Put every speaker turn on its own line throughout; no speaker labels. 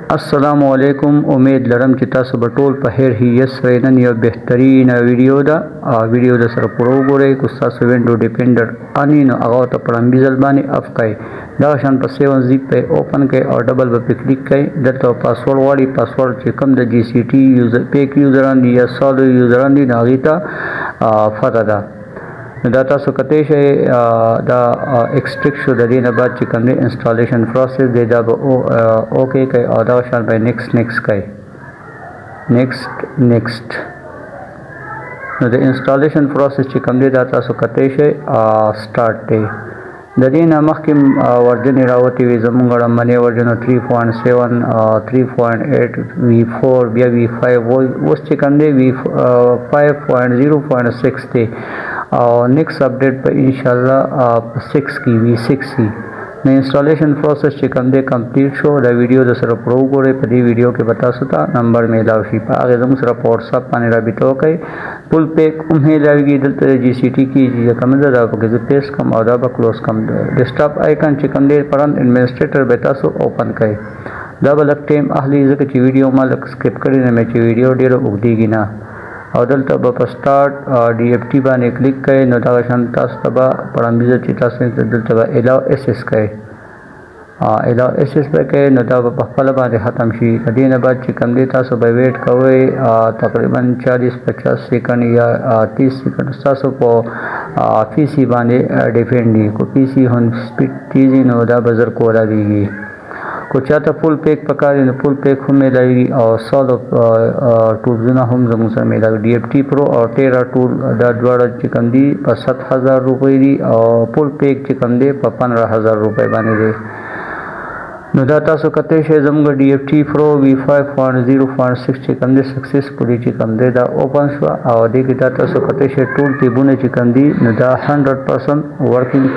السلام علیکم امید لرم چې تاسو به ټول په خیر هیت سره نن یو بهترین ویډیو د سره پوره وګورئ کو تاسو وینډو ډیپندنٹ اني نو هغه ته پړم بزل باندې اف کړئ دا شان په 7 زیپ په اوپن کړئ او ډبل په کلیک کړئ دلته پاسورډ واړی پاسورډ چې کوم د جی سی ټی یوزر پیک یوزران دی یا سولو یوزران دی ناغیتا فدا ده دا تاسو کته شي دا ایکسټریکټ شو د دې نه بعد چې کوم انسټالیشن پروسس دی دا اوکے کوي او دا شان به نیکسټ کوي نیکسټ نو د انسټالیشن پروسس چې کوم دی دا تاسو کته شي سٹارټ دی د دې نه مخکې ورژن راوتی وي زمونږ باندې ورژن 3.7 3.8 V4 بیا V5 اوس چې کوم دی V5.0.6 دی او نیکسٹ اپډیټ په ان شاء الله 6 کی V6 سی نو انسټالیشن پروسس چې کوم دی کمپلیټ شو دا ویډیو د سره پرو غوړې په دې ویډیو کې بتا ستا نمبر میلاو شي په هغه زموږ سره په واتس اپ باندې رابطه وکړئ فل پیک لاګي دلته جی سی ټی کې کوم دا په کې پیس کم او دا په کلوز کم ډیسکټاپ آیکن چې کوم دی پران ایڈمنسټریټر به تاسو اوپن کړئ دا بل ټیم اهلي ځکه چې ویډیو ما لک سکپ کړی نه مې چې ویډیو ډیره وګدیږي نه او دلته په سٹارټ D F T باندې کلیک کړئ نو دا شان تاسو ته پړمبیزه چې تاسو دلته الاو اس اس کړئ الاو اس اس په کې نو دا په خپل باندې ختم شي د دې نه بعد چې کوم دی تاسو به ویټ کوئ تقریبا 40-50 سیکنډ یا 30 سیکنډ تاسو په پی سی باندې ډیپند دی کو پی سی هون سپیډ تیز نو دا بزر کولا دیږي کو چاته فل پیک پکاري نو فل پیک هم ملایي او سولو ټولونه هم زموږ سره ملایي D F T پرو او ټیرا ټول دا دواړه چې کوم دي په 7000 روپۍ دي او فل پیک چې کوم دي په 15000 روپۍ باندې دي نو دا تاسو کته شي زموږ D F T پرو V5.0.6 چې کوم دي سکسسفلی چې کوم دي دا اوپن شو او دې کې دا تاسو کته شي ټول ټیبونه چې کوم دي نو دا 100% ورکینګ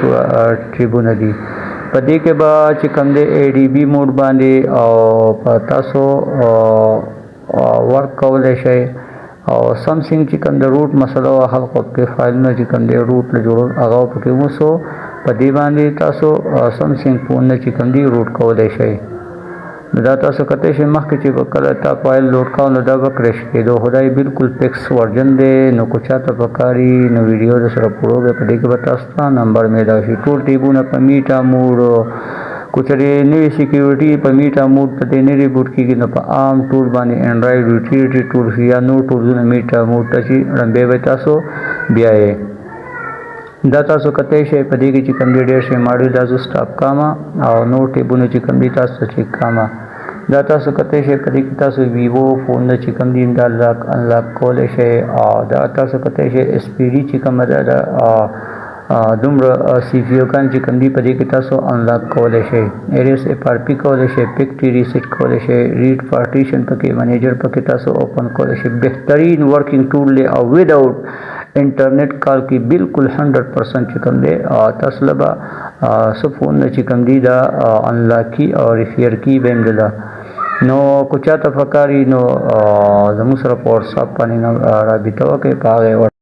ټیبونه دي په دې کې به چې کوم دی ADB موډ باندې او تاسو ورک کولای شئ او سمثینګ چې کوم د روټ مسله او حل کې فایلونه چې کوم دی روټ له جوړول هغه پکې وسو په دې باندې تاسو سمثینګ فون چې کوم دی روټ کولای شئ دا تاسو کته شي مخکې چې کله تا فایل لوډ کاو نو دا وکړش کېدو خدای بالکل پکس ورژن دی نو کو چاته پکاري نو ویډیو د سره پروګه په دې کې به تاسو نمبر میلا شي ټول ټیبونه په میټا موډ کوچري نوې سکیورټي په میټا موډ ته نه ریبوټ کیږي نو په عام ټول باندې انډراید یوټیلیټي ټول یا نو ټولونه میټا موډ ته شي رمبه به تاسو بیا دا تاسو کته شي په دې کې چې کوم ډیر شي ماډل تاسو سٹاپ کاما او نو ټیبونه چې کوم دي تاسو چیک کاما دا تاسو کته شي په دې کې تاسو ویوو فون چې کوم دي دا انلاک کولای شي او دا تاسو کته شي اس پی ډی چې کوم دا دومره سی پی یو کان چې کوم دي په دې کې تاسو انلاک کولای شي ایریس اف ار پی کولای شي پک ټی ریسیټ کولای شي ریډ پارټیشن پکې منیجر پکې تاسو اوپن کولای شي بهترین ورکینګ ټول له او وداوت انټرنیټ کال کې بالکل 100% چې کوم دی تاسو لبا سو فون چې کوم دی دا انلاکی او ریفیر کی بهم دلا نو کو چاته فکاری نو زموږ سره په واتس اپ باندې رابطه وکړئ په هغه